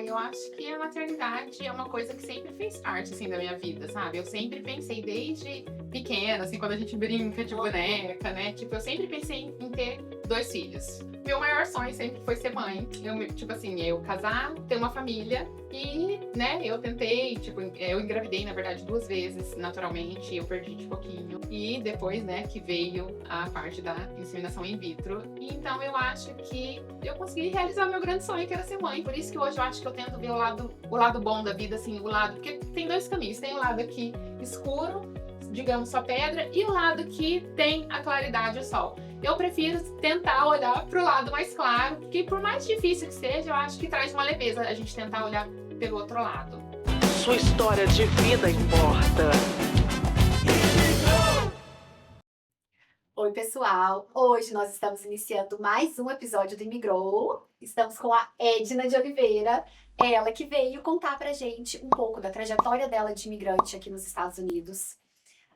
Eu acho que a maternidade é uma coisa que sempre fez parte, assim, da minha vida, sabe? Eu sempre pensei desde pequena, assim, quando a gente brinca de boneca, né? Tipo, eu sempre pensei em ter 2 filhos. Meu maior sonho sempre foi ser mãe. Tipo assim, eu casar, ter uma família e, né, eu tentei, tipo, eu engravidei, na verdade, 2 vezes, naturalmente, eu perdi de pouquinho. E depois, né, que veio a parte da inseminação in vitro. E então eu acho que eu consegui realizar o meu grande sonho, que era ser mãe. Por isso que hoje eu acho que eu tento ver o lado bom da vida, assim, o lado. Porque tem 2 caminhos. Tem o lado aqui escuro, digamos, só pedra, e o lado que tem a claridade, o sol. Eu prefiro tentar olhar para o lado mais claro, porque por mais difícil que seja, eu acho que traz uma leveza a gente tentar olhar pelo outro lado. Sua história de vida importa. Oi, pessoal! Hoje nós estamos iniciando mais um episódio do Imigrou. Estamos com a Edna de Oliveira, ela que veio contar pra gente um pouco da trajetória dela de imigrante aqui nos Estados Unidos,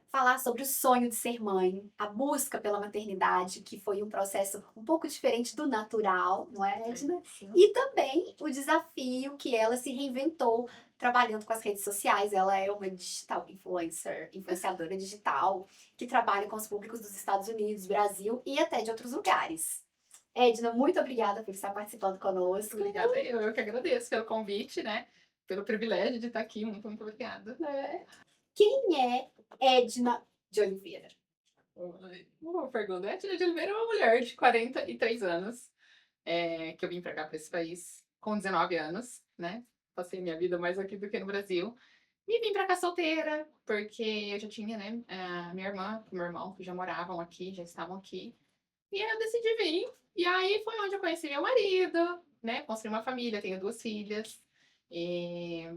falar sobre o sonho de ser mãe, a busca pela maternidade, que foi um processo um pouco diferente do natural, não é, Edna? Sim. E também o desafio que ela se reinventou trabalhando com as redes sociais. Ela é uma digital influencer, influenciadora digital, que trabalha com os públicos dos Estados Unidos, Brasil e até de outros lugares. Edna, muito obrigada por estar participando conosco. Obrigada, eu que agradeço pelo convite, né? Pelo privilégio de estar aqui. Muito, muito obrigada. Quem é Edna de Oliveira? Uma pergunta. A Edna de Oliveira é uma mulher de 43 anos, que eu vim pra cá, pra esse país, com 19 anos, né? Passei minha vida mais aqui do que no Brasil. E vim pra cá solteira, porque eu já tinha, né, a minha irmã e meu irmão, que já moravam aqui, já estavam aqui. E aí eu decidi vir. E aí foi onde eu conheci meu marido, né? Construí uma família, tenho 2 filhas. E,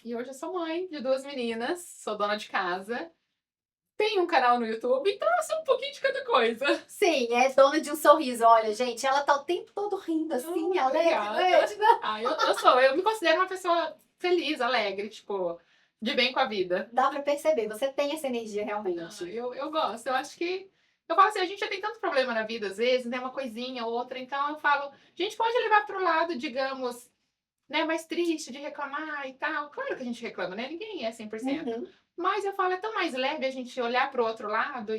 e hoje eu sou mãe de 2 meninas, sou dona de casa. Tenho um canal no YouTube, então eu sou um pouquinho de cada coisa. Sim, é dona de um sorriso. Olha, gente, ela tá o tempo todo rindo assim, alegre, Obrigada. né, Edna? Eu me considero uma pessoa feliz, alegre, tipo, de bem com a vida. Dá pra perceber, você tem essa energia realmente. Eu gosto, eu acho que. Eu falo assim, a gente já tem tanto problema na vida, às vezes, né? Uma coisinha ou outra, então eu falo, a gente pode levar pro lado, digamos, né, mais triste de reclamar e tal. Claro que a gente reclama, né? Ninguém é 100%. Uhum. Mas eu falo, é tão mais leve a gente olhar pro outro lado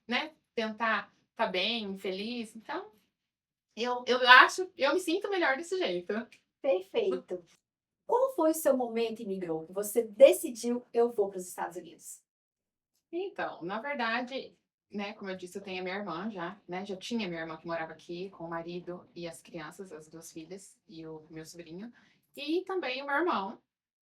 né, tentar tá bem, feliz. Então, eu me sinto melhor desse jeito. Perfeito. Qual foi o seu momento imigrou? Que você decidiu, eu vou para os Estados Unidos? Então, na verdade, né, como eu disse, eu tenho a minha irmã já, né? Já tinha minha irmã que morava aqui com o marido e as crianças, as 2 filhas e o meu sobrinho, e também o meu irmão.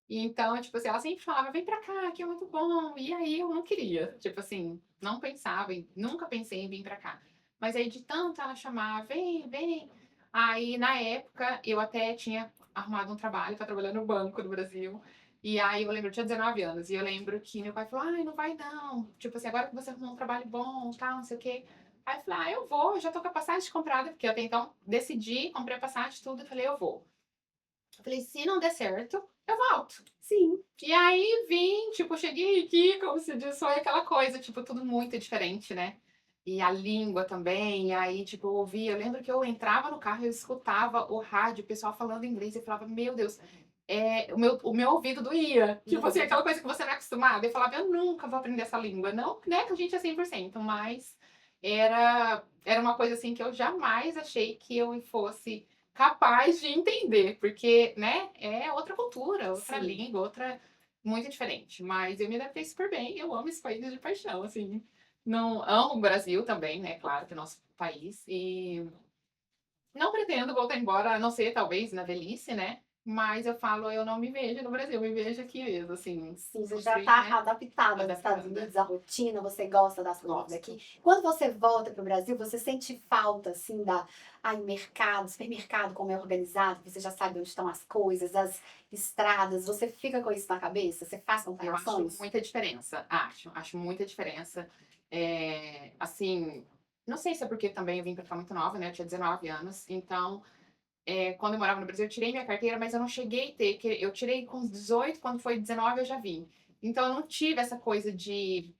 E então, tipo assim, ela sempre falava: "Vem pra cá, aqui é muito bom". E aí eu não queria, tipo assim, não pensava nunca pensei em vir pra cá. Mas aí de tanto ela chamar: "Vem, vem". Aí na época eu até tinha arrumado um trabalho para trabalhar no banco do Brasil. E aí eu lembro, eu tinha 19 anos, e eu lembro que meu pai falou: "Ai, não vai não. Tipo assim, agora que você arrumou um trabalho bom, tal, não sei o quê". Aí eu falei: "Ah, eu vou, eu já tô com a passagem comprada", porque eu até então decidi, comprei a passagem, tudo, e falei: "Eu vou". Eu falei: "Se não der certo, eu volto". Sim. E aí vim, tipo, cheguei aqui, como se diz, foi aquela coisa, tipo, tudo muito diferente, né? E a língua também, e aí, tipo, eu ouvia, eu lembro que eu entrava no carro, eu escutava o rádio, o pessoal falando inglês, e eu falava: "Meu Deus", o meu ouvido doía. Tipo assim, aquela coisa que você não é acostumada. Eu falava: "Eu nunca vou aprender essa língua". Não, né, que a gente é 100%, mas era uma coisa, assim, que eu jamais achei que eu fosse capaz de entender, porque, né, é outra cultura, outra Sim. língua, outra muito diferente. Mas eu me adaptei super bem, eu amo esse país de paixão, assim. Não amo o Brasil também, né, claro, que é nosso país, e não pretendo voltar embora, a não ser talvez na velhice, né, mas eu falo, eu não me vejo no Brasil, eu me vejo aqui mesmo, assim, Sim, você já construir, está né, adaptada nos Estados adaptada. Unidos, a rotina, você gosta das coisas Gosto. daqui. Quando você volta para o Brasil, você sente falta, assim, mercado, supermercado, como é organizado, você já sabe onde estão as coisas, as estradas, você fica com isso na cabeça? Você faz Eu acho comparações? muita diferença, acho muita diferença. Assim, não sei se é porque também eu vim pra cá muito nova, né, eu tinha 19 anos, então, quando eu morava no Brasil, eu tirei minha carteira, mas eu não cheguei a ter, que eu tirei com os 18, quando foi 19 eu já vim. Então eu não tive essa coisa de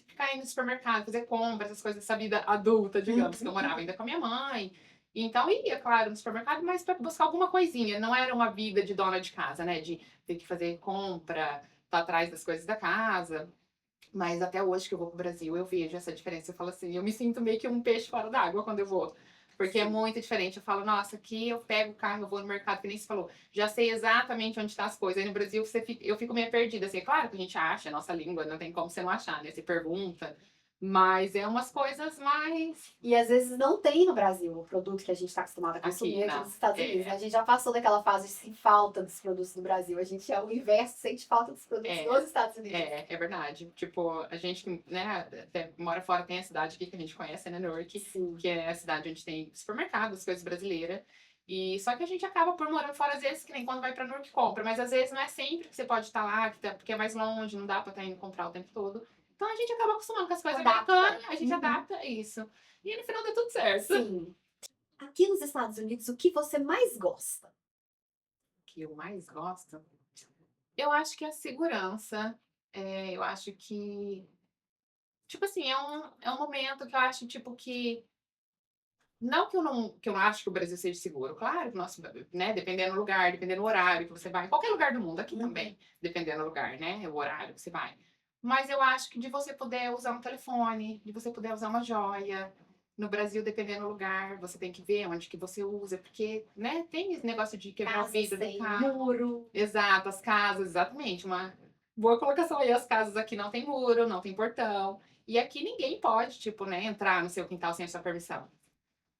ficar indo no supermercado, fazer compras, essas coisas, essa vida adulta, digamos, que eu morava ainda com a minha mãe. Então ia, claro, no supermercado, mas para buscar alguma coisinha. Não era uma vida de dona de casa, né? De ter que fazer compra, estar atrás das coisas da casa. Mas até hoje que eu vou pro Brasil, eu vejo essa diferença. Eu falo assim, eu me sinto meio que um peixe fora d'água quando eu vou. Porque é muito diferente. Eu falo, nossa, aqui eu pego o carro, eu vou no mercado, que nem você falou, já sei exatamente onde tá as coisas. Aí no Brasil eu fico meio perdida. Assim, é claro que a gente acha, a nossa língua, não tem como você não achar, né? Você pergunta. Mas é umas coisas mais E às vezes não tem no Brasil o produto que a gente está acostumado a consumir aqui não. nos Estados Unidos. É, A gente já passou daquela fase de sentir falta dos produtos do Brasil. A gente é o inverso, sente falta dos produtos É, dos Estados Unidos. é verdade. Tipo, a gente que, né, até mora fora, tem a cidade aqui que a gente conhece, né, Newark, Sim. que é a cidade onde tem supermercados, coisas brasileiras. E só que a gente acaba por morar fora, às vezes, que nem quando vai pra Newark compra, mas às vezes não é sempre que você pode estar lá, porque é mais longe, não dá pra estar indo comprar o tempo todo. Então a gente acaba acostumando com as coisas Adapta. americanas, a gente Uhum. adapta isso. E no final dá tudo certo. Sim. Aqui nos Estados Unidos, o que você mais gosta? O que eu mais gosto? Eu acho que é a segurança. Eu acho que, tipo assim, é um momento que eu acho, tipo, que não que eu não acho que o Brasil seja seguro. Claro que nosso, né, dependendo do lugar, dependendo do horário que você vai, em qualquer lugar do mundo, aqui também, dependendo do lugar, né, o horário que você vai. Mas eu acho que de você poder usar um telefone, de você poder usar uma joia, no Brasil, dependendo do lugar, você tem que ver onde que você usa, porque, né, tem esse negócio de quebrar o Casa vidro do sem carro. muro. Exato, as casas, exatamente. Uma boa colocação aí. As casas aqui não tem muro, não tem portão. E aqui ninguém pode, tipo, né, entrar no seu quintal sem a sua permissão.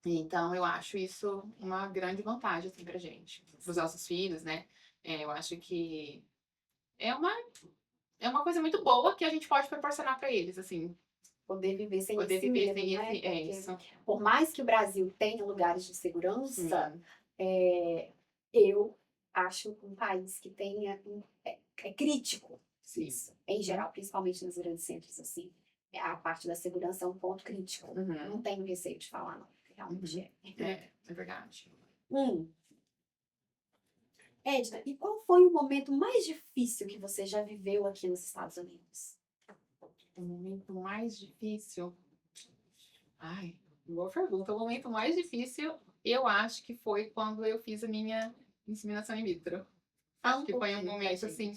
Então, eu acho isso uma grande vantagem, assim, pra gente. Pros nossos filhos, né? Eu acho que é uma, é uma coisa muito boa que a gente pode proporcionar pra eles, assim. Poder viver sem Poder esse viver medo, sem né? esse... É Porque isso. por mais que o Brasil tenha lugares de segurança, Sim. eu acho um país que tenha é crítico Sim. isso, em geral, principalmente nos grandes centros, assim. A parte da segurança é um ponto crítico. Uhum. Não tenho receio de falar, não. Realmente É verdade. Edna, e qual foi o momento mais difícil que você já viveu aqui nos Estados Unidos? O momento mais difícil... Ai, boa pergunta. O momento mais difícil, eu acho que foi quando eu fiz a minha inseminação in vitro. Acho que foi um momento, assim,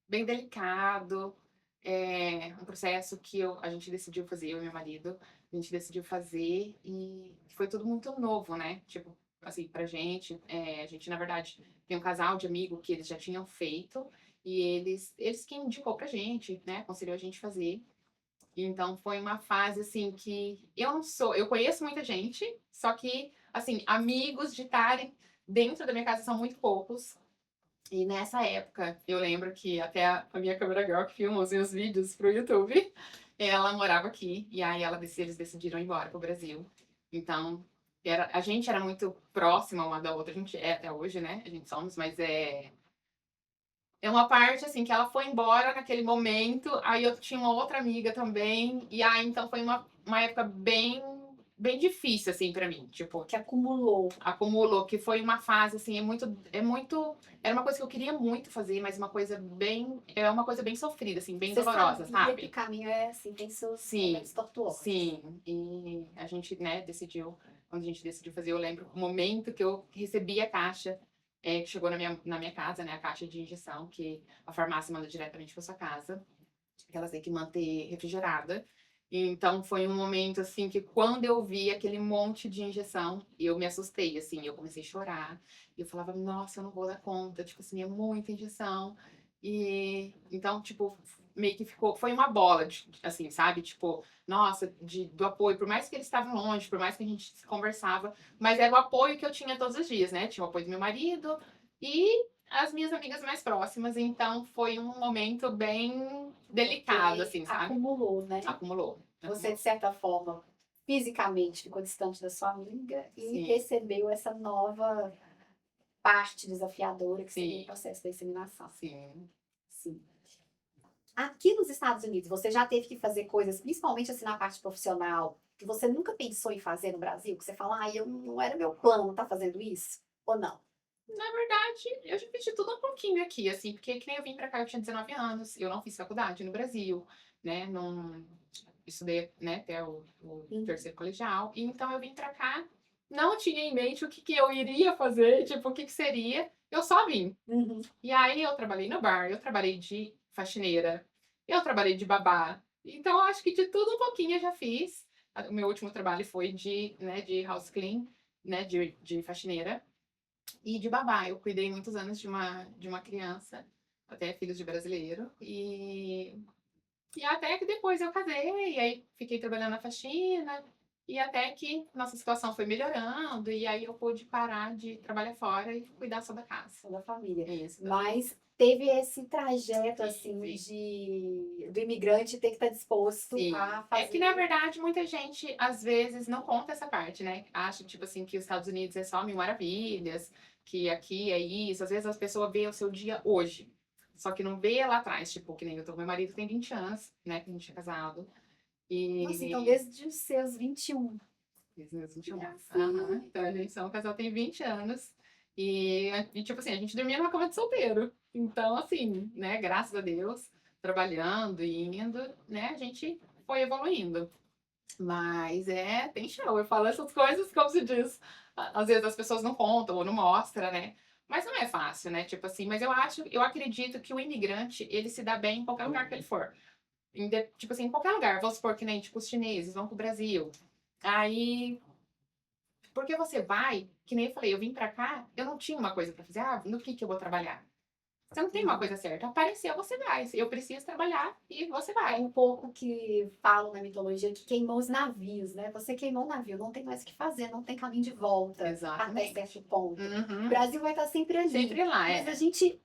bem delicado. Um processo que a gente decidiu fazer, eu e meu marido, a gente decidiu fazer e foi tudo muito novo, né? Tipo, assim, pra gente. A gente, na verdade, tem um casal de amigo que eles já tinham feito e eles que indicou pra gente, né? Aconselhou a gente fazer. Então foi uma fase assim que eu conheço muita gente, só que assim, amigos de estarem dentro da minha casa são muito poucos. E nessa época, eu lembro que até a minha câmera girl que filma os meus vídeos pro YouTube, ela morava aqui e aí eles decidiram ir embora pro Brasil. Então, a gente era muito próxima uma da outra, a gente é até hoje, né? A gente somos, mas é uma parte, assim, que ela foi embora naquele momento, aí eu tinha uma outra amiga também, e aí então foi uma época bem difícil, assim, pra mim, tipo, Que acumulou. que foi uma fase, assim, era uma coisa que eu queria muito fazer, mas é uma coisa bem sofrida, assim, bem Você dolorosa, sabia que sabe? o caminho é assim, tem seus Sim, momentos tortuosos. sim, e a gente, né, quando a gente decidiu fazer, eu lembro o momento que eu recebi a caixa, que chegou na minha casa, né, a caixa de injeção, que a farmácia manda diretamente para sua casa, que elas têm que manter refrigerada. Então foi um momento assim que quando eu vi aquele monte de injeção, eu me assustei, assim, eu comecei a chorar. E eu falava, nossa, eu não vou dar conta, tipo assim, é muita injeção. E então, tipo, meio que foi uma bola, assim, sabe? Tipo, nossa, do apoio, por mais que eles estavam longe, por mais que a gente conversava, mas era o apoio que eu tinha todos os dias, né? Tinha o apoio do meu marido e as minhas amigas mais próximas, então foi um momento bem delicado, assim, sabe? Acumulou, né? Acumulou. Você, de certa forma, fisicamente ficou distante da sua amiga e Sim. recebeu essa nova parte desafiadora que seria Sim. o processo da inseminação. Sim. Sim. Aqui nos Estados Unidos, você já teve que fazer coisas, principalmente assim na parte profissional, que você nunca pensou em fazer no Brasil? Que você fala, eu não era meu plano estar fazendo isso? Ou não? Na verdade, eu já fiz de tudo um pouquinho aqui, assim, porque que nem eu vim pra cá, eu tinha 19 anos, eu não fiz faculdade no Brasil, né, não estudei, né, até o terceiro colegial, e então eu vim pra cá não tinha em mente o que que eu iria fazer, tipo, o que que seria, eu só vim. Uhum. E aí eu trabalhei no bar, eu trabalhei de faxineira, eu trabalhei de babá. Então eu acho que de tudo um pouquinho eu já fiz. O meu último trabalho foi de house clean, né, de faxineira e de babá. Eu cuidei muitos anos de uma criança, até filhos de brasileiro. E até que depois eu casei, e aí fiquei trabalhando na faxina, e até que nossa situação foi melhorando, e aí eu pude parar de trabalhar fora e cuidar só da casa. Da família. Isso. Mas teve esse trajeto, assim, do imigrante ter que estar disposto Sim. a É fazer. que, na verdade, muita gente, às vezes, não conta essa parte, né? Acha, tipo assim, que os Estados Unidos é só mil maravilhas, que aqui é isso. Às vezes as pessoas veem o seu dia hoje, só que não vê lá atrás, tipo, que nem eu tô, meu marido tem 20 anos, né, que a gente é casado. Nossa, então E desde os seus 21. Fiz meus 21 anos. Gracinha. Aham. Então a gente é um casal tem 20 anos. E, tipo assim, a gente dormia numa cama de solteiro. Então, assim, né, graças a Deus, trabalhando e indo, né, a gente foi evoluindo. Mas tem show. Eu falo essas coisas, como se diz. Às vezes as pessoas não contam ou não mostram, né? Mas não é fácil, né? Tipo assim, mas eu acredito que o imigrante, ele se dá bem em qualquer lugar que ele for. Tipo assim, em qualquer lugar. Vamos supor que nem, tipo, os chineses vão pro Brasil. Aí porque você vai, que nem eu falei, eu vim pra cá, eu não tinha uma coisa pra fazer. Ah, no que eu vou trabalhar? Você não tem uma coisa certa. Apareceu, você vai. Eu preciso trabalhar e você É vai. um pouco que falam na mitologia que queimou os navios, né? Você queimou o navio, não tem mais o que fazer, não tem caminho de volta até Exatamente. certo ponto. O Uhum. Brasil vai estar sempre ali. Sempre lá, Mas a é. gente,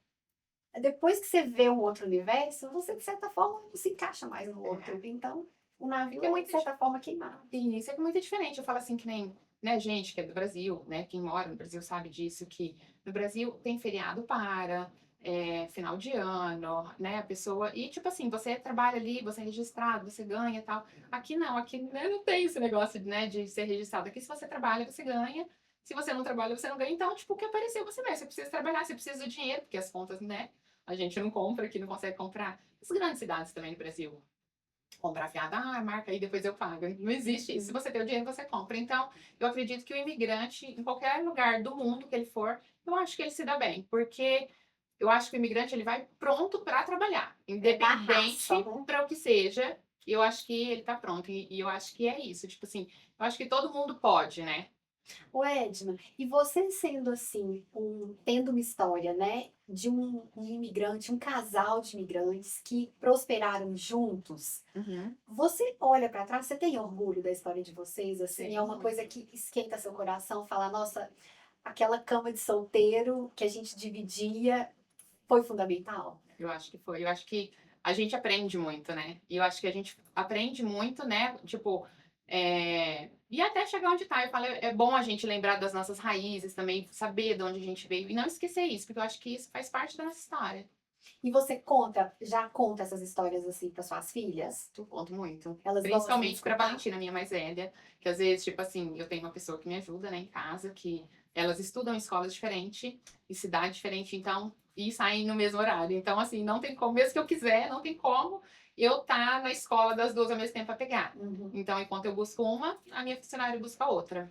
depois que você vê um outro universo, você de certa forma não se encaixa mais no outro. Então, o navio É é muito de certa forma queimado. E isso é muito diferente. Eu falo assim que nem, né, gente que é do Brasil, né, quem mora no Brasil sabe disso, que no Brasil tem feriado para, final de ano, né, a pessoa... E, tipo assim, você trabalha ali, você é registrado, você ganha e tal. Aqui não, aqui né, não tem esse negócio, né, de ser registrado. Aqui se você trabalha, você ganha. Se você não trabalha, você não ganha. Então, tipo, o que apareceu, você vai. Você precisa trabalhar, você precisa do dinheiro, porque as contas, né, a gente não compra aqui, não consegue comprar. As grandes cidades também no Brasil comprar fiado, marca aí, depois eu pago. Não existe isso. Se você tem o dinheiro, você compra. Então, eu acredito que o imigrante, em qualquer lugar do mundo que ele for, eu acho que ele se dá bem, porque eu acho que o imigrante ele vai pronto para trabalhar, independente raça, né? para o que seja. Eu acho que ele tá pronto e eu acho que é isso. Tipo assim, eu acho que todo mundo pode, né? Ô Edna, e você sendo assim, tendo uma história, né, de um imigrante, um casal de imigrantes que prosperaram juntos, você olha pra trás, você tem orgulho da história de vocês, assim, Sim, é uma muito. coisa que esquenta seu coração, falar, nossa, aquela cama de solteiro que a gente dividia foi fundamental? Eu acho que foi. Eu acho que a gente aprende muito, né? E eu acho que a gente aprende muito, né? Tipo, e até chegar onde tá. Eu falo, é bom a gente lembrar das nossas raízes também, saber de onde a gente veio e não esquecer isso, porque eu acho que isso faz parte da nossa história. E você já conta essas histórias assim para suas filhas? Eu conto muito. Elas gostam de Principalmente pra escutar? Valentina, minha mais velha, que às vezes, tipo assim, eu tenho uma pessoa que me ajuda, né, em casa, que elas estudam em escolas diferentes, em cidade diferente, então, e saem no mesmo horário. Então, assim, não tem como, mesmo que eu quiser, não tem como eu estar na escola das duas ao mesmo tempo pra pegar. Uhum. Então, enquanto eu busco uma, a minha funcionária busca a outra.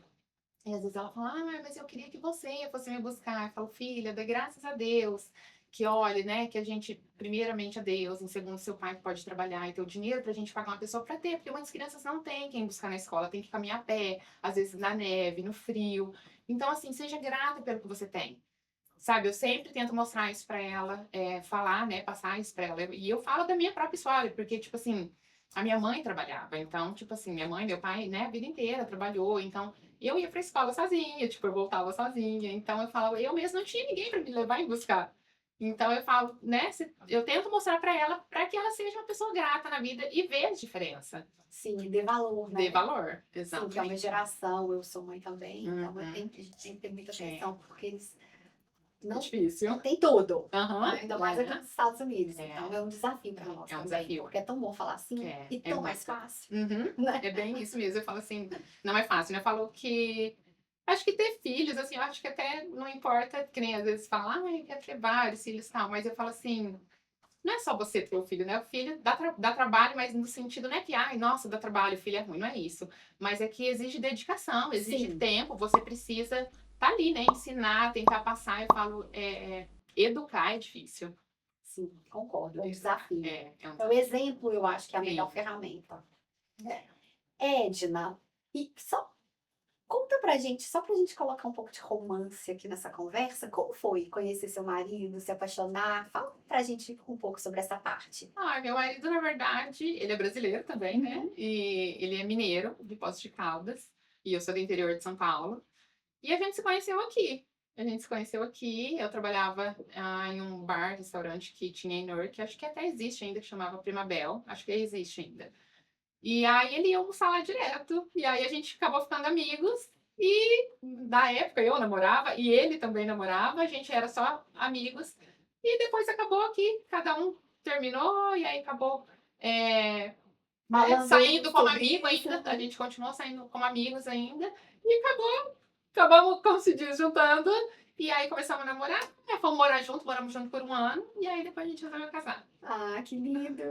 E às vezes ela fala, mas eu queria que você fosse me buscar. Eu falo, filha, dê graças a Deus que olhe, né, que a gente, primeiramente a Deus, em segundo seu pai que pode trabalhar e ter o dinheiro pra gente pagar uma pessoa pra ter, porque muitas crianças não têm quem buscar na escola, tem que caminhar a pé, às vezes na neve, no frio. Então, assim, seja grata pelo que você tem. Sabe, eu sempre tento mostrar isso pra ela, falar, né, passar isso pra ela. E eu falo da minha própria história, porque, tipo assim, a minha mãe trabalhava. Então, tipo assim, minha mãe, meu pai, né, a vida inteira trabalhou. Então, eu ia pra escola sozinha, tipo, eu voltava sozinha. Então, eu falava, eu mesma não tinha ninguém pra me levar e buscar. Então, eu falo, né, eu tento mostrar pra ela, pra que ela seja uma pessoa grata na vida e veja a diferença. Sim, dê valor, né? Dê valor, Sim, que é uma exatamente. geração, eu sou mãe também, então Uhum. a gente tem que ter muita atenção, porque eles É não difícil. tem tudo. Aham. Ainda mais aqui nos Estados Unidos. É. Então é um desafio para nós É um também. desafio. Porque é tão bom falar assim e tão mais muito. fácil. Uhum. Né? É bem isso mesmo. Eu falo assim, não é fácil, né? Eu falo que acho que ter filhos, assim, eu acho que até não importa, que nem às vezes fala, quer ter vários filhos e tal, mas eu falo assim, não é só você ter o filho, né? O filho dá trabalho, mas no sentido não é que, ai, nossa, dá trabalho, o filho é ruim, não é isso. Mas é que exige dedicação, exige Sim. tempo, você precisa tá ali, né? Ensinar, tentar passar. Eu falo, educar é difícil. Sim, concordo, é um desafio. É um É o desafio. exemplo, eu acho que é a Sim. melhor ferramenta. Edna, e só conta pra gente, só pra gente colocar um pouco de romance aqui nessa conversa, como foi conhecer seu marido, se apaixonar? Fala pra gente um pouco sobre essa parte. Ah, meu marido, na verdade, ele é brasileiro também, né? E ele é mineiro, de Poços de Caldas. E eu sou do interior de São Paulo. E a gente se conheceu aqui. A gente se conheceu aqui. Eu trabalhava em um bar, restaurante que tinha em Newark, que acho que até existe ainda, que chamava Primabel. Acho que existe ainda. E aí ele ia almoçar lá direto. E aí a gente acabou ficando amigos. E na época eu namorava e ele também namorava. A gente era só amigos. E depois acabou aqui, cada um terminou e aí acabou Falando saindo como sobre amigo isso, ainda. A gente continuou saindo como amigos ainda. E acabamos, como se diz, juntando. E aí começamos a namorar. Fomos morar junto, moramos junto por um ano. E aí depois a gente resolveu casar. Ah, que lindo!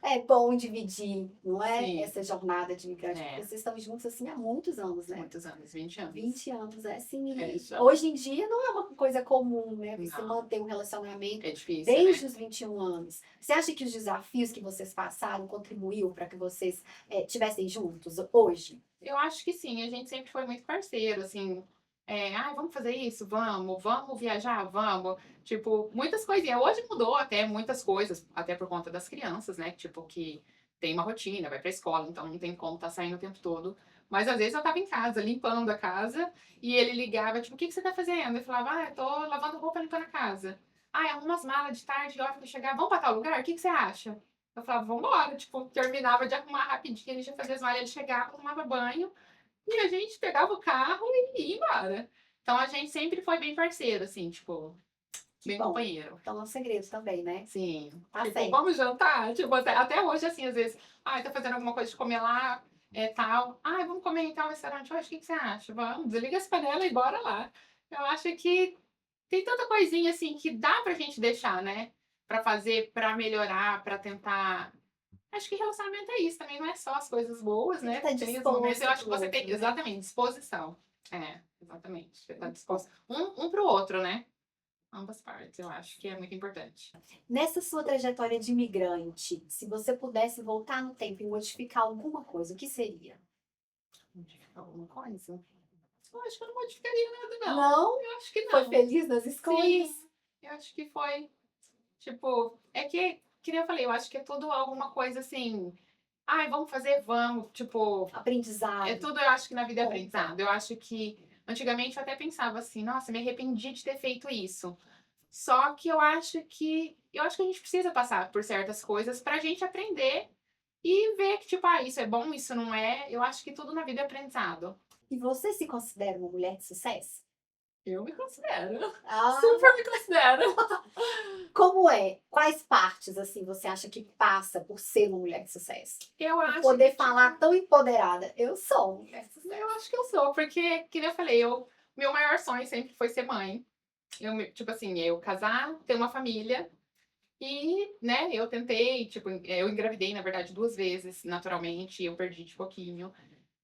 É bom dividir, não é? Sim. Essa jornada de imigrante, É. porque vocês estão juntos assim há muitos anos, né? Muitos anos, 20 anos. 20 anos, é assim. Já. Hoje em dia não é uma coisa comum, né? Você Não. manter um relacionamento É difícil, desde né? os 21 anos. Você acha que os desafios que vocês passaram contribuiu para que vocês estivessem juntos hoje? Eu acho que sim, a gente sempre foi muito parceiro, assim. Vamos fazer isso? Vamos viajar? Vamos. Tipo, muitas coisinhas. Hoje mudou até muitas coisas, até por conta das crianças, né? Tipo, que tem uma rotina, vai pra escola, então não tem como estar saindo o tempo todo. Mas às vezes eu tava em casa, limpando a casa, e ele ligava, tipo, o que você tá fazendo? Eu falava, eu tô lavando roupa, limpando a casa. Arruma as malas de tarde, hora que chegar, vamos pra tal lugar? O que você acha? Eu falava, vambora. Tipo, terminava de arrumar rapidinho, a gente já fazia as malas, ele chegava, tomava banho, e a gente pegava o carro e ia embora. Então a gente sempre foi bem parceiro, assim, tipo, bem bom. companheiro. Então é um segredo também, né? Sim. Tá Tipo, certo. vamos jantar? Tipo, até hoje, assim, às vezes, tá fazendo alguma coisa de comer lá, tal. Vamos comer em tal restaurante hoje, o que que você acha? Vamos, desliga as panelas e bora lá. Eu acho que tem tanta coisinha, assim, que dá pra gente deixar, né? Pra fazer, pra melhorar, pra tentar. Acho que relacionamento é isso também, não é só as coisas boas, né? Tem que estar Tem os momentos, eu acho que disposto você pro tem, outro, né? exatamente, disposição. Exatamente. Você tá disposto um pro outro, né? Ambas partes, eu acho que é muito importante. Nessa sua trajetória de imigrante, se você pudesse voltar no tempo e modificar alguma coisa, o que seria? Modificar alguma coisa? Eu acho que eu não modificaria nada, não. Não? Eu acho que não. Foi feliz nas escolhas? Sim, eu acho que foi. Tipo, que nem eu falei, eu acho que é tudo alguma coisa assim. Vamos fazer, vamos. Tipo, Aprendizado. tudo eu acho que na vida é Bom. aprendizado. Eu acho que antigamente eu até pensava assim, nossa, me arrependi de ter feito isso. Só que eu acho que a gente precisa passar por certas coisas pra gente aprender e ver que, tipo, isso é bom, isso não é. Eu acho que tudo na vida é aprendizado. E você se considera uma mulher de sucesso? Eu me considero. Ah, Super me considero. como é? Quais partes, assim, você acha que passa por ser uma mulher de sucesso? Eu Por acho poder que, falar tão empoderada. Eu sou uma mulher de sucesso. eu acho que eu sou, porque, que nem eu falei, meu maior sonho sempre foi ser mãe. Tipo assim, eu casar, ter uma família. E, né, eu tentei, tipo, eu engravidei, na verdade, 2 vezes, naturalmente, eu perdi de pouquinho.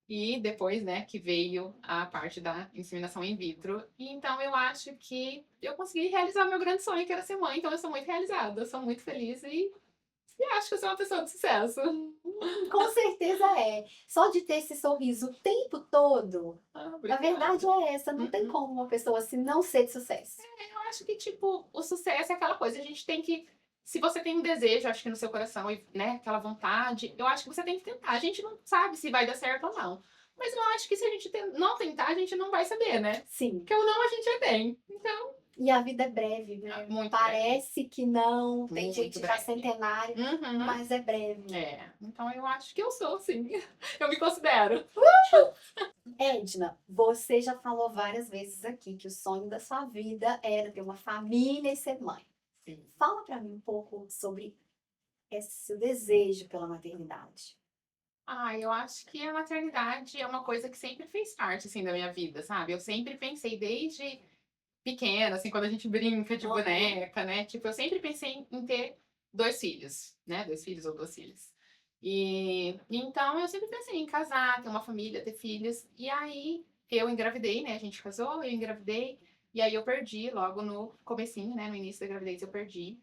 E depois, né, que veio a parte da inseminação in vitro. E então eu acho que eu consegui realizar o meu grande sonho, que era ser mãe. Então eu sou muito realizada, eu sou muito feliz e acho que eu sou uma pessoa de sucesso. Com certeza é. Só de ter esse sorriso o tempo todo, a Obrigada. verdade é essa. Não tem como uma pessoa assim não ser de sucesso. Eu acho que, tipo, o sucesso é aquela coisa, a gente tem que. Se você tem um desejo, acho que no seu coração, né, aquela vontade, eu acho que você tem que tentar. A gente não sabe se vai dar certo ou não. Mas eu acho que se a gente não tentar, a gente não vai saber, né? Sim. Porque o não a gente já tem. Então. E a vida é breve, né? Muito Parece que não. Tem Muito gente já breve. centenária, Uhum. mas é breve. Então eu acho que eu sou, sim. Eu me considero. Edna, você já falou várias vezes aqui que o sonho da sua vida era ter uma família e ser mãe. Sim. Fala pra mim um pouco sobre esse seu desejo pela maternidade. Eu acho que a maternidade é uma coisa que sempre fez parte, assim, da minha vida, sabe? Eu sempre pensei desde pequena, assim, quando a gente brinca de boneca, né? Tipo, eu sempre pensei em ter 2 filhos, né? 2 filhos ou 2 filhas. E então eu sempre pensei em casar, ter uma família, ter filhos. E aí eu engravidei, né? A gente casou, eu engravidei. E aí eu perdi logo no comecinho, né? No início da gravidez eu perdi.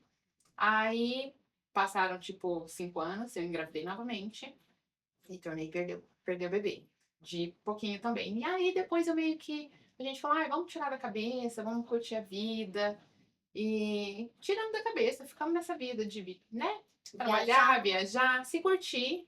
Aí passaram, tipo, 5 anos, eu engravidei novamente e tornei perder o bebê. De pouquinho também. E aí depois eu meio que. A gente falou, ai, vamos tirar da cabeça, vamos curtir a vida. E tirando da cabeça, ficamos nessa vida de, né? Trabalhar, viajar, se curtir.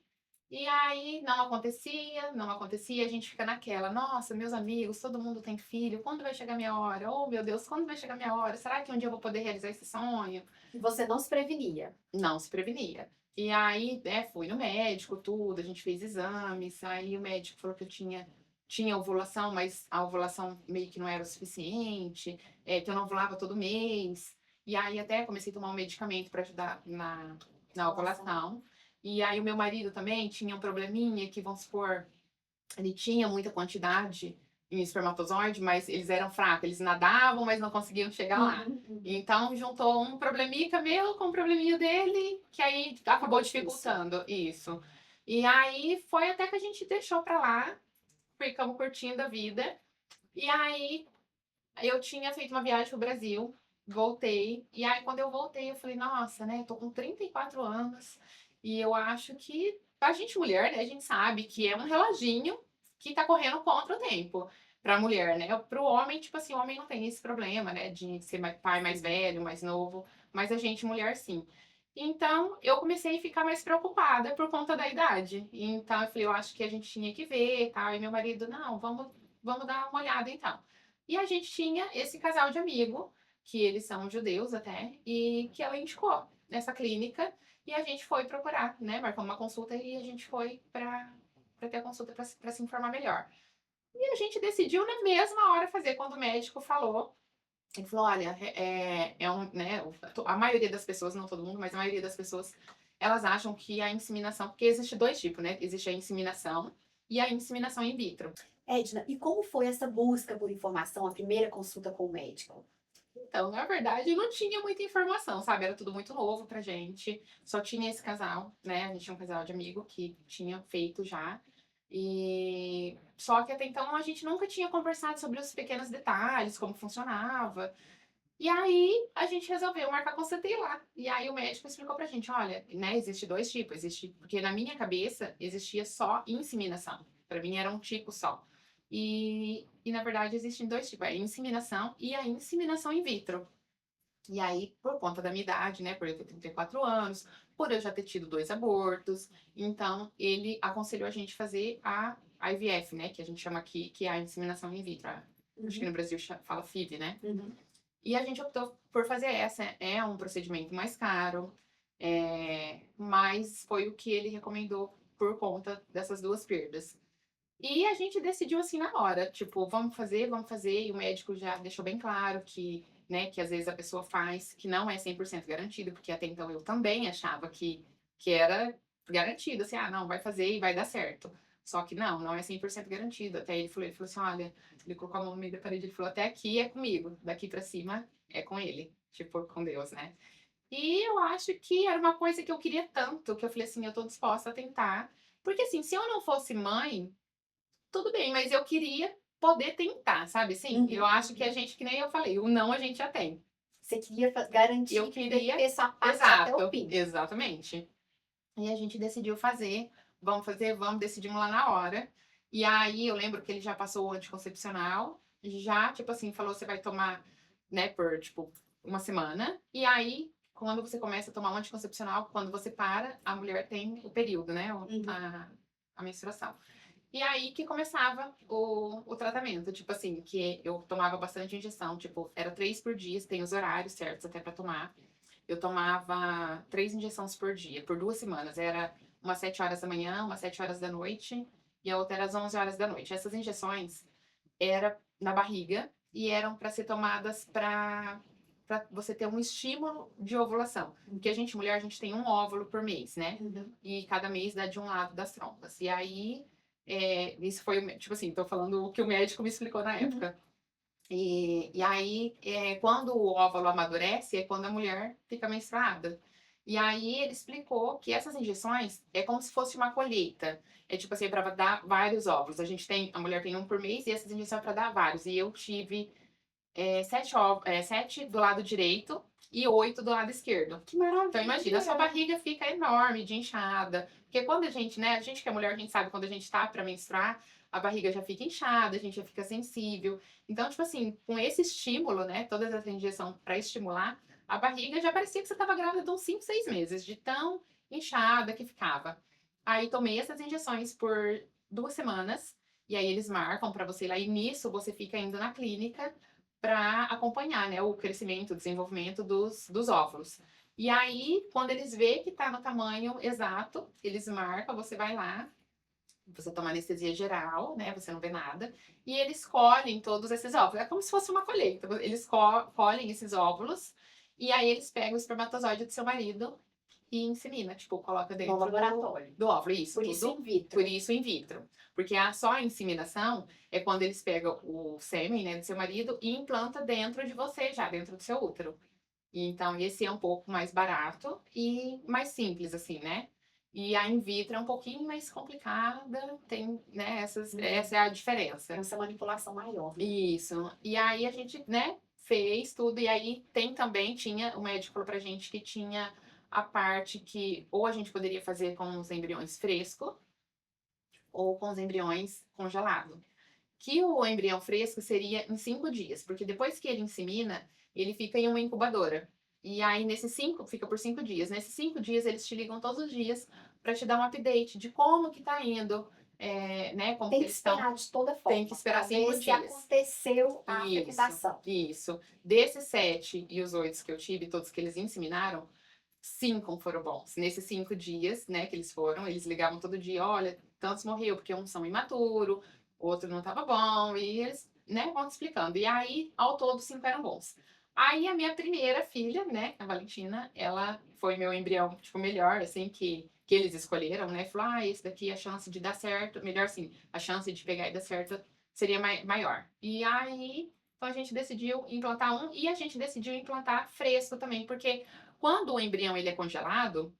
E aí não acontecia, a gente fica naquela, nossa, meus amigos, todo mundo tem filho, quando vai chegar minha hora? Oh, meu Deus, quando vai chegar minha hora? Será que um dia eu vou poder realizar esse sonho? E você não se prevenia. Não se prevenia. E aí, fui no médico, tudo, a gente fez exames, aí o médico falou que eu tinha ovulação, mas a ovulação meio que não era o suficiente, que eu não ovulava todo mês. E aí até comecei a tomar um medicamento para ajudar na ovulação. E aí o meu marido também tinha um probleminha que, vamos supor, ele tinha muita quantidade em espermatozoide, mas eles eram fracos, eles nadavam, mas não conseguiam chegar lá. Então juntou um probleminha meu com um probleminha dele, que aí acabou dificultando isso. E aí foi até que a gente deixou pra lá, ficamos curtindo a vida. E aí eu tinha feito uma viagem pro Brasil, voltei. E aí quando eu voltei, eu falei, nossa, né, tô com 34 anos e eu acho que a gente mulher, né, a gente sabe que é um reloginho que tá correndo contra o tempo pra mulher, né? Pro homem, tipo assim, o homem não tem esse problema, né, de ser pai mais velho, mais novo, mas a gente mulher sim. Então, eu comecei a ficar mais preocupada por conta da idade. Então, eu falei, eu acho que a gente tinha que ver, tal. E meu marido, não, vamos dar uma olhada então. E a gente tinha esse casal de amigo, que eles são judeus até, e que ela indicou nessa clínica. E a gente foi procurar, né? Marcou uma consulta e a gente foi para ter a consulta para se informar melhor. E a gente decidiu na mesma hora fazer, quando o médico falou. Ele falou: olha, né? A maioria das pessoas, não todo mundo, mas a maioria das pessoas, elas acham que a inseminação, porque existe 2 tipos, né? Existe a inseminação e a inseminação in vitro. Edna, e como foi essa busca por informação, a primeira consulta com o médico? Então, na verdade, não tinha muita informação, sabe? Era tudo muito novo pra gente. Só tinha esse casal, né? A gente tinha um casal de amigo que tinha feito já. E só que até então a gente nunca tinha conversado sobre os pequenos detalhes, como funcionava. E aí a gente resolveu marcar consulta e ir lá. E aí o médico explicou pra gente, olha, né, existe 2 tipos, porque na minha cabeça existia só inseminação. Pra mim era um tipo só. E na verdade existem 2 tipos, a inseminação e a inseminação in vitro. E aí, por conta da minha idade, né, por eu ter 34 anos, por eu já ter tido 2 abortos, então ele aconselhou a gente fazer a IVF, né, que a gente chama aqui, que é a inseminação in vitro. Acho que no Brasil fala FIV, né? E a gente optou por fazer essa. É um procedimento mais caro, mas foi o que ele recomendou por conta dessas 2 perdas. E a gente decidiu assim na hora, tipo, vamos fazer, e o médico já deixou bem claro que, né, que às vezes a pessoa faz, que não é 100% garantido, porque até então eu também achava que era garantido, assim, ah, não, vai fazer e vai dar certo. Só que não é 100% garantido. Até ele falou assim, olha, ele colocou a mão no meio da parede, ele falou, até aqui é comigo, daqui pra cima é com ele, tipo, com Deus, né? E eu acho que era uma coisa que eu queria tanto, que eu falei assim, eu tô disposta a tentar. Porque assim, se eu não fosse mãe, tudo bem, mas eu queria poder tentar, sabe assim? Eu acho que a gente, que nem eu falei, o não a gente já tem. Você queria garantir Eu queria, ter sua parte até o exato, fim. exatamente. E a gente decidiu fazer, decidimos lá na hora. E aí eu lembro que ele já passou o anticoncepcional, já, tipo assim, falou, você vai tomar, né, por, tipo, uma semana. E aí, quando você começa a tomar um anticoncepcional, quando você para, a mulher tem o período, né, a menstruação. E aí que começava o tratamento, tipo assim, que eu tomava bastante injeção, tipo, era 3 por dia, tem os horários certos até pra tomar. Eu tomava 3 injeções por dia, por 2 semanas. Era umas 7 horas da manhã, umas 7 horas da noite, e a outra era às 11 horas da noite. Essas injeções era na barriga e eram para ser tomadas para você ter um estímulo de ovulação. Porque a gente, mulher, a gente tem um óvulo por mês, né? E cada mês dá de um lado das trompas. E aí, isso foi, tipo assim, tô falando o que o médico me explicou na época. E aí, quando o óvulo amadurece, é quando a mulher fica menstruada. E aí ele explicou que essas injeções é como se fosse uma colheita. É tipo assim, para dar vários óvulos. A mulher tem um por mês e essas injeções é para dar vários. E eu tive 7 do lado direito e 8 do lado esquerdo. Que maravilha! Então imagina, a sua barriga fica enorme de inchada. Porque quando a gente, né, a gente que é mulher, a gente sabe quando a gente tá para menstruar, a barriga já fica inchada, a gente já fica sensível. Então, tipo assim, com esse estímulo, né, todas essa injeção para estimular, a barriga já parecia que você estava grávida de uns 5, 6 meses, de tão inchada que ficava. Aí tomei essas injeções por 2 semanas, e aí eles marcam para você ir lá, e nisso você fica indo na clínica para acompanhar, né, o crescimento, o desenvolvimento dos óvulos. E aí, quando eles veem que tá no tamanho exato, eles marcam, você vai lá, você toma anestesia geral, né? Você não vê nada. E eles colhem todos esses óvulos. É como se fosse uma colheita. Eles colhem esses óvulos e aí eles pegam o espermatozoide do seu marido e insemina. Tipo, coloca No dentro laboratório. do óvulo. Isso, Por tudo. isso in vitro. Por isso in vitro. Porque só a inseminação é quando eles pegam o sêmen, né, do seu marido e implanta dentro de você, já dentro do seu útero. Então, esse é um pouco mais barato e mais simples, assim, né? E a in vitro é um pouquinho mais complicada, tem, né, essa é a diferença. Essa manipulação maior. Isso. E aí a gente, né, fez tudo, e aí tinha, o médico falou pra gente que tinha a parte que ou a gente poderia fazer com os embriões frescos ou com os embriões congelados. Que o embrião fresco seria em 5 dias, porque depois que ele insemina, ele fica em uma incubadora. E aí, fica por 5 dias. Nesses 5 dias, eles te ligam todos os dias para te dar um update de como que tá indo, né? Como Tem que que eles estão. esperar de toda forma. Tem que esperar pra 5 ver se dias. aconteceu a fecundação. Isso. Desses 7 e os 8 que eu tive, todos que eles inseminaram, 5 foram bons. Nesses 5 dias, né, que eles foram, eles ligavam todo dia, olha, tantos morreu porque uns são imaturo, outro não tava bom, e eles, né, vão te explicando. E aí, ao todo, 5 eram bons. Aí a minha primeira filha, né, a Valentina, ela foi meu embrião, tipo, melhor, assim, que eles escolheram, né, falou, esse daqui a chance de dar certo, melhor assim, a chance de pegar e dar certo seria maior. E aí, então a gente decidiu implantar um, e a gente decidiu implantar fresco também, porque quando o embrião ele é congelado,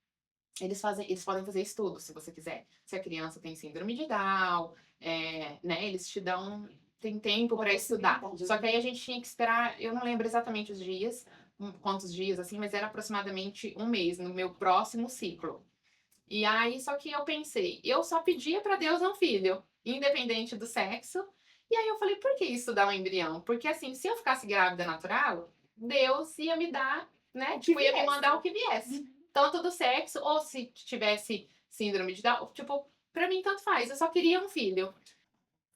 eles podem fazer estudo, se você quiser. Se a criança tem síndrome de Down, né, eles te dão, tem tempo para estudar. Só que aí a gente tinha que esperar, eu não lembro exatamente os dias, quantos dias assim, mas era aproximadamente um mês no meu próximo ciclo. E aí, só que eu pensei, eu só pedia para Deus um filho, independente do sexo. E aí eu falei, por que estudar um embrião? Porque assim, se eu ficasse grávida natural, Deus ia me dar, né? Tipo, ia me mandar o que viesse. Tanto do sexo, ou se tivesse síndrome de Down, tipo, pra mim tanto faz. Eu só queria um filho.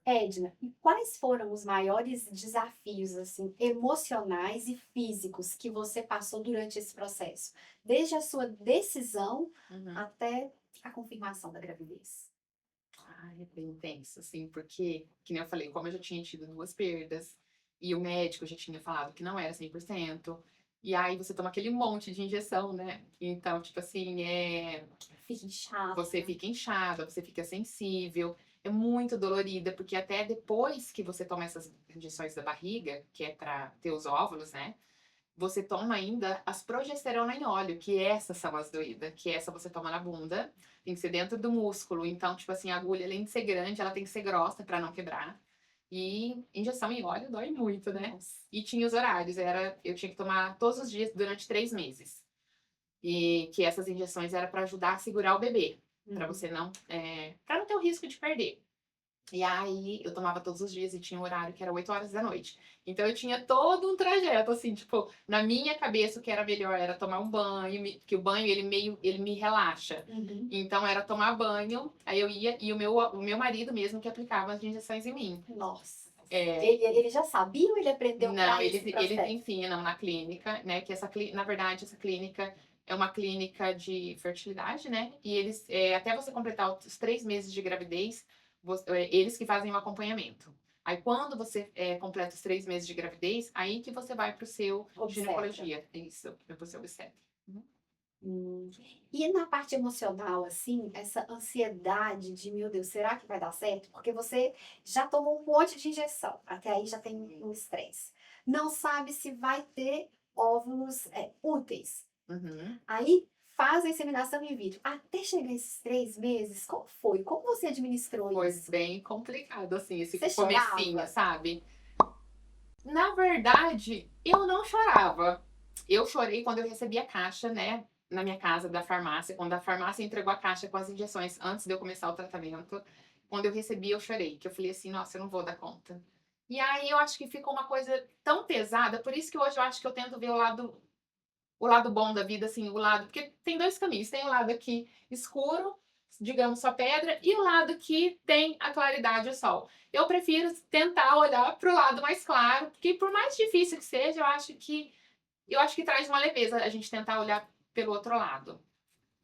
Edna, e quais foram os maiores desafios, assim, emocionais e físicos que você passou durante esse processo? Desde a sua decisão até a confirmação da gravidez. Ai, é bem intenso, assim, porque, que nem eu falei, como eu já tinha tido 2 perdas, e o médico já tinha falado que não era 100%, e aí você toma aquele monte de injeção, né? Então, tipo assim, Fica inchada. você fica inchada, você fica sensível, é muito dolorida, porque até depois que você toma essas injeções da barriga, que é pra ter os óvulos, né? Você toma ainda as progesterona em óleo, que essas são as doídas, que essa você toma na bunda, tem que ser dentro do músculo. Então, tipo assim, a agulha, além de ser grande, ela tem que ser grossa para não quebrar. E injeção em óleo dói muito, né? Nossa. E tinha os horários, eu tinha que tomar todos os dias durante 3 meses. E que essas injeções era para ajudar a segurar o bebê, para você não, para não ter o risco de perder. E aí eu tomava todos os dias e tinha um horário que era 8 horas da noite. Então eu tinha todo um trajeto, assim, tipo, na minha cabeça o que era melhor era tomar um banho, que o banho ele me relaxa. Então era tomar banho, aí eu ia, e o meu marido mesmo que aplicava as injeções em mim. Nossa. Ele já sabia ou ele aprendeu Não, pra esse eles processo? ensinam na clínica, né? Que na verdade, essa clínica é uma clínica de fertilidade, né? E eles, até você completar os 3 meses de gravidez, eles que fazem o acompanhamento. Aí, quando você completa os 3 meses de gravidez, aí que você vai pro seu Obstetra. ginecologia. Isso, pro seu obstetra. Hum. E na parte emocional, assim, essa ansiedade de, meu Deus, será que vai dar certo? Porque você já tomou um monte de injeção, até aí já tem um estresse. Não sabe se vai ter óvulos úteis. Uhum. Aí faz a inseminação in vitro. Até chegar esses 3 meses, como foi? Como você administrou Foi isso? bem complicado, assim, esse Você comecinho, chorava? sabe? Na verdade, eu não chorava. Eu chorei quando eu recebi a caixa, né, na minha casa da farmácia, quando a farmácia entregou a caixa com as injeções antes de eu começar o tratamento. Quando eu recebi, eu chorei, que eu falei assim, nossa, eu não vou dar conta. E aí eu acho que ficou uma coisa tão pesada, por isso que hoje eu acho que eu tento ver o lado bom da vida, assim, o lado. Porque tem dois caminhos. Tem o lado aqui escuro, digamos, só pedra, e o lado que tem a claridade, o sol. Eu prefiro tentar olhar para o lado mais claro, porque por mais difícil que seja, eu acho que traz uma leveza a gente tentar olhar pelo outro lado.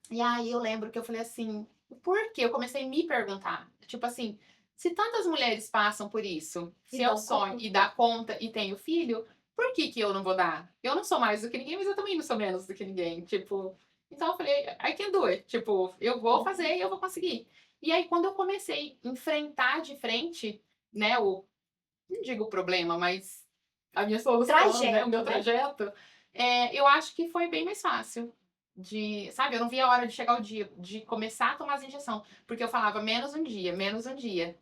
E aí eu lembro que eu falei assim, por quê? Eu comecei a me perguntar, tipo assim, se tantas mulheres passam por isso, E se eu dão sonho e dá conta. conta e tenho filho, por que que eu não vou dar? Eu não sou mais do que ninguém, mas eu também não sou menos do que ninguém, tipo. Então eu falei, I can do it, tipo, eu vou fazer e eu vou conseguir. E aí quando eu comecei a enfrentar de frente, né, não digo o problema, mas a minha solução, né, o meu Trajeto, né? trajeto, eu acho que foi bem mais fácil. Sabe, eu não via a hora de chegar o dia, de começar a tomar as injeções, porque eu falava menos um dia, menos um dia.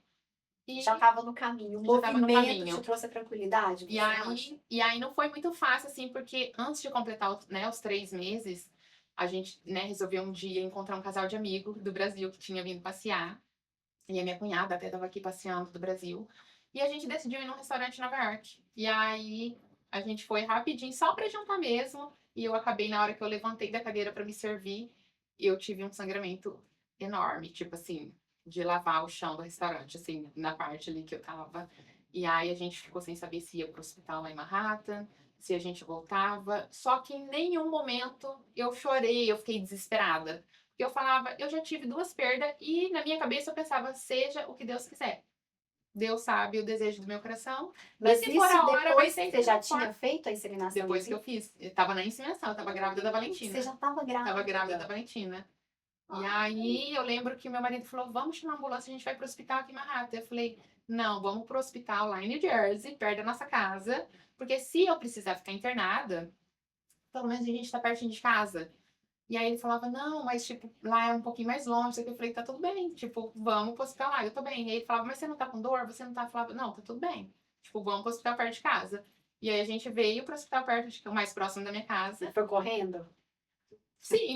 Já E estava no caminho. O já estava no movimento te caminho. trouxe a tranquilidade, E você acha? aí não foi muito fácil, assim, porque antes de completar, né, os 3 meses, a gente, né, resolveu um dia encontrar um casal de amigos do Brasil que tinha vindo passear. E a minha cunhada até estava aqui passeando do Brasil. E a gente decidiu ir num restaurante em Nova York. E aí a gente foi rapidinho, só para jantar mesmo. E eu acabei, na hora que eu levantei da cadeira para me servir, eu tive um sangramento enorme, tipo assim, de lavar o chão do restaurante, assim, na parte ali que eu tava. E aí a gente ficou sem saber se ia pro hospital lá em Manhattan, se a gente voltava. Só que em nenhum momento eu chorei, eu fiquei desesperada. Porque eu falava, eu já tive 2 perdas e na minha cabeça eu pensava, seja o que Deus quiser. Deus sabe o desejo do meu coração. E Mas se for isso a hora, vai depois ser que você que já não tinha for. feito a inseminação in Depois que eu vitro? fiz, eu tava na inseminação, eu tava grávida da Você Valentina. já estava Tava grávida da grávida. Valentina. E Ai, aí eu lembro que meu marido falou: vamos chamar uma ambulância, a gente vai pro hospital aqui em Manhattan. Eu falei: não, vamos pro hospital lá em New Jersey, perto da nossa casa, porque se eu precisar ficar internada, pelo menos a gente tá pertinho de casa. E aí ele falava: não, mas tipo, lá é um pouquinho mais longe. Isso aqui. Eu falei: tá tudo bem, tipo, vamos pro hospital lá, eu tô bem. E aí ele falava: mas você não tá com dor? Você não tá? Eu falava: não, tá tudo bem. Tipo, vamos pro hospital perto de casa. E aí a gente veio pro hospital perto, o mais próximo da minha casa. foi correndo? Sim, tipo,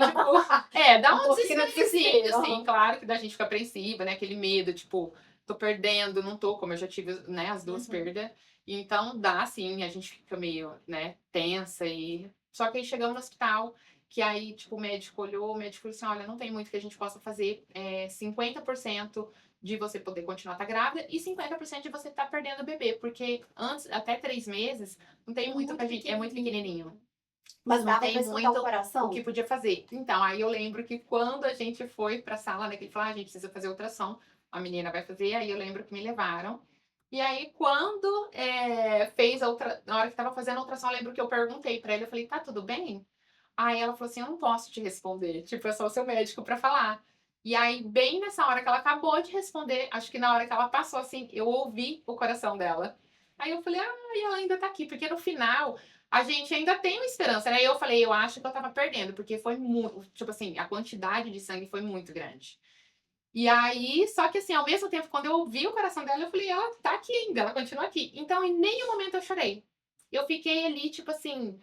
dá Um um pouquinho no desesperinho, assim, desespero. claro que da gente fica apreensiva, né? Aquele medo, tipo, tô perdendo, não tô, como eu já tive, né, as 2 perdas. Então dá, assim, a gente fica meio, né, tensa e. Só que aí chegamos no hospital, que aí, tipo, o médico olhou, o médico falou assim: olha, não tem muito que a gente possa fazer, 50% de você poder continuar tá grávida e 50% de você tá perdendo o bebê, porque antes, até 3 meses, não tem muito que Muito a gente. É muito pequenininho. Mas Não dava para tem escutar o muito o que coração? podia fazer. Então, aí eu lembro que quando a gente foi pra sala, né, que ele falou: ah, a gente precisa fazer ultrassom, a menina vai fazer, aí eu lembro que me levaram. E aí, quando fez na hora que tava fazendo a ultrassom, eu lembro que eu perguntei pra ele, eu falei: tá tudo bem? Aí ela falou assim: eu não posso te responder, tipo, é só o seu médico pra falar. E aí, bem nessa hora que ela acabou de responder, acho que na hora que ela passou, assim, eu ouvi o coração dela. Aí eu falei: ah, e ela ainda tá aqui, porque no final a gente ainda tem uma esperança, né? Eu falei: eu acho que eu tava perdendo, porque foi muito, tipo assim, a quantidade de sangue foi muito grande. E aí, só que assim, ao mesmo tempo, quando eu ouvi o coração dela, eu falei: ela tá aqui ainda, ela continua aqui. Então, em nenhum momento eu chorei. Eu fiquei ali, tipo assim,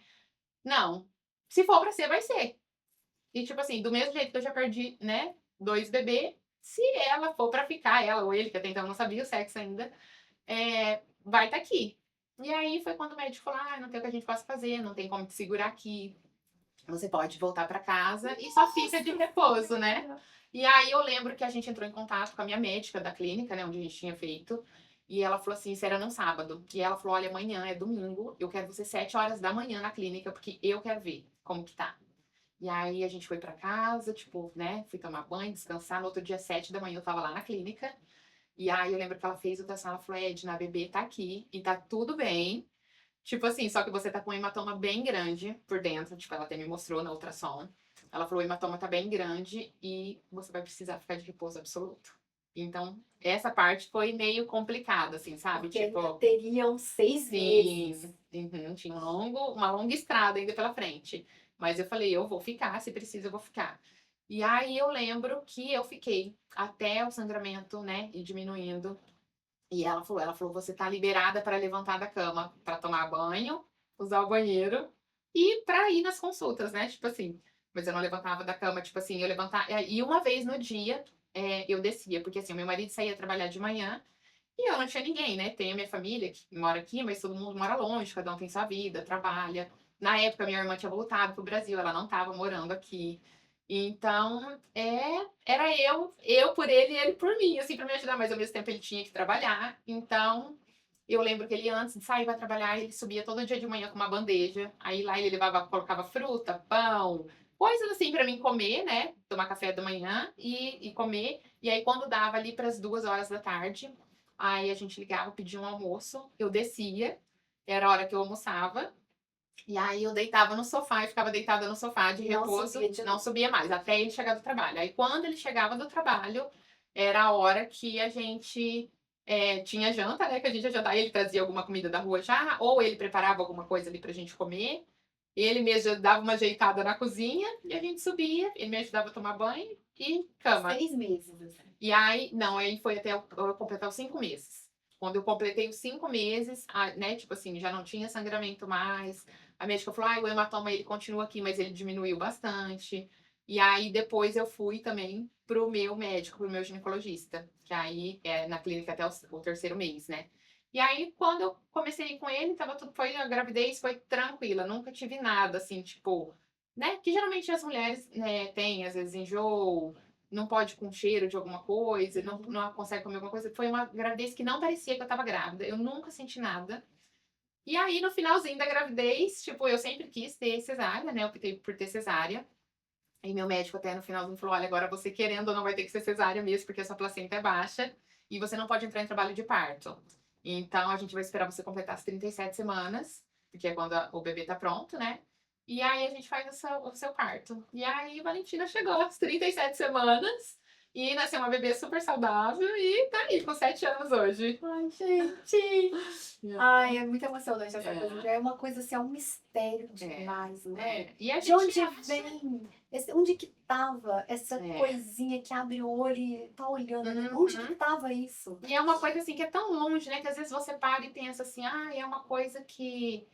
não, se for pra ser, vai ser. E, tipo assim, do mesmo jeito que eu já perdi, né, 2 bebês, se ela for pra ficar, ela ou ele, que até então eu não sabia o sexo ainda, vai estar aqui. E aí foi quando o médico falou: ah, não tem o que a gente possa fazer, não tem como te segurar aqui, você pode voltar pra casa e só fica de repouso, né? E aí eu lembro que a gente entrou em contato com a minha médica da clínica, né, onde a gente tinha feito, e ela falou assim: isso era num sábado. E ela falou: olha, amanhã é domingo, eu quero você 7 horas da manhã na clínica, porque eu quero ver como que tá. E aí a gente foi pra casa, tipo, né, fui tomar banho, descansar. No outro dia, 7 da manhã, eu tava lá na clínica. E aí eu lembro que ela fez o ultrassom, ela falou: Edna, a bebê tá aqui e tá tudo bem. Tipo assim, só que você tá com um hematoma bem grande por dentro, tipo, ela até me mostrou na ultrassom. Ela falou, o hematoma tá bem grande e você vai precisar ficar de repouso absoluto. Então, essa parte foi meio complicada, assim, sabe? Porque ainda Tipo, teriam 6 meses. sim, tinha uma longa estrada ainda pela frente. Mas eu falei, eu vou ficar, se precisa, eu vou ficar. E aí eu lembro que eu fiquei até o sangramento, né, ir diminuindo. E ela falou, você tá liberada para levantar da cama, para tomar banho, usar o banheiro e para ir nas consultas, né? Tipo assim. Mas eu não levantava da cama, tipo assim, eu levantava. E uma vez no dia eu descia, porque assim, o meu marido saía trabalhar de manhã e eu não tinha ninguém, né? Tenho a minha família que mora aqui, mas todo mundo mora longe, cada um tem sua vida, trabalha. Na época, minha irmã tinha voltado pro Brasil, ela não estava morando aqui. Então, era eu por ele e ele por mim, assim, para me ajudar, mas ao mesmo tempo ele tinha que trabalhar. Então, eu lembro que ele antes de sair para trabalhar, ele subia todo dia de manhã com uma bandeja. Aí lá ele colocava fruta, pão, coisas assim para mim comer, né? Tomar café da manhã e comer. E aí quando dava ali para as 2 horas da tarde, aí a gente ligava, pedia um almoço, eu descia, era a hora que eu almoçava. E aí eu deitava no sofá e ficava deitada no sofá de Não repouso, subia de não novo. subia mais, até ele chegar do trabalho. Aí quando ele chegava do trabalho, era a hora que a gente tinha janta, né? Que a gente ia jantar, ele trazia alguma comida da rua já, ou ele preparava alguma coisa ali pra gente comer. Ele mesmo dava uma ajeitada na cozinha e a gente subia, ele me ajudava a tomar banho e cama. 6 meses, assim. E aí, não, aí foi até eu completar os 5 meses. Quando eu completei os 5 meses, né, tipo assim, já não tinha sangramento mais. A médica falou, o hematoma ele continua aqui, mas ele diminuiu bastante. E aí depois eu fui também pro meu médico, pro meu ginecologista, que aí é na clínica até o terceiro mês, né? E aí quando eu comecei com ele, a gravidez foi tranquila, nunca tive nada assim, tipo, né? Que geralmente as mulheres, né, têm, às vezes enjoo, não pode com cheiro de alguma coisa, não consegue comer alguma coisa. Foi uma gravidez que não parecia que eu tava grávida. Eu nunca senti nada. E aí, no finalzinho da gravidez, tipo, eu sempre quis ter cesárea, né? Eu optei por ter cesárea. E meu médico até no finalzinho falou, olha, agora você querendo ou não vai ter que ser cesárea mesmo, porque a sua placenta é baixa e você não pode entrar em trabalho de parto. Então, a gente vai esperar você completar as 37 semanas, porque é quando o bebê tá pronto, né? E aí a gente faz o seu parto. E aí Valentina chegou às 37 semanas e nasceu uma bebê super saudável e tá aí com 7 anos hoje. Ai, gente. Ai, é muito emocionante essa coisa. Já é uma coisa assim, é um mistério demais, né? E a De gente onde acha- vem? Onde que tava essa É. coisinha que abre o olho e tá olhando? Né? Uhum. Onde que tava isso? E é uma coisa assim que é tão longe, né? Que às vezes você para e pensa assim, é uma coisa que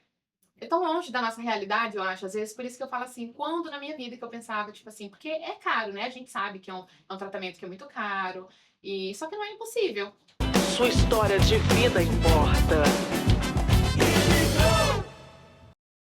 é tão longe da nossa realidade, eu acho. Às vezes, por isso que eu falo assim, quando na minha vida que eu pensava, tipo assim, porque é caro, né? A gente sabe que é um tratamento que é muito caro, e só que não é impossível. Sua história de vida importa.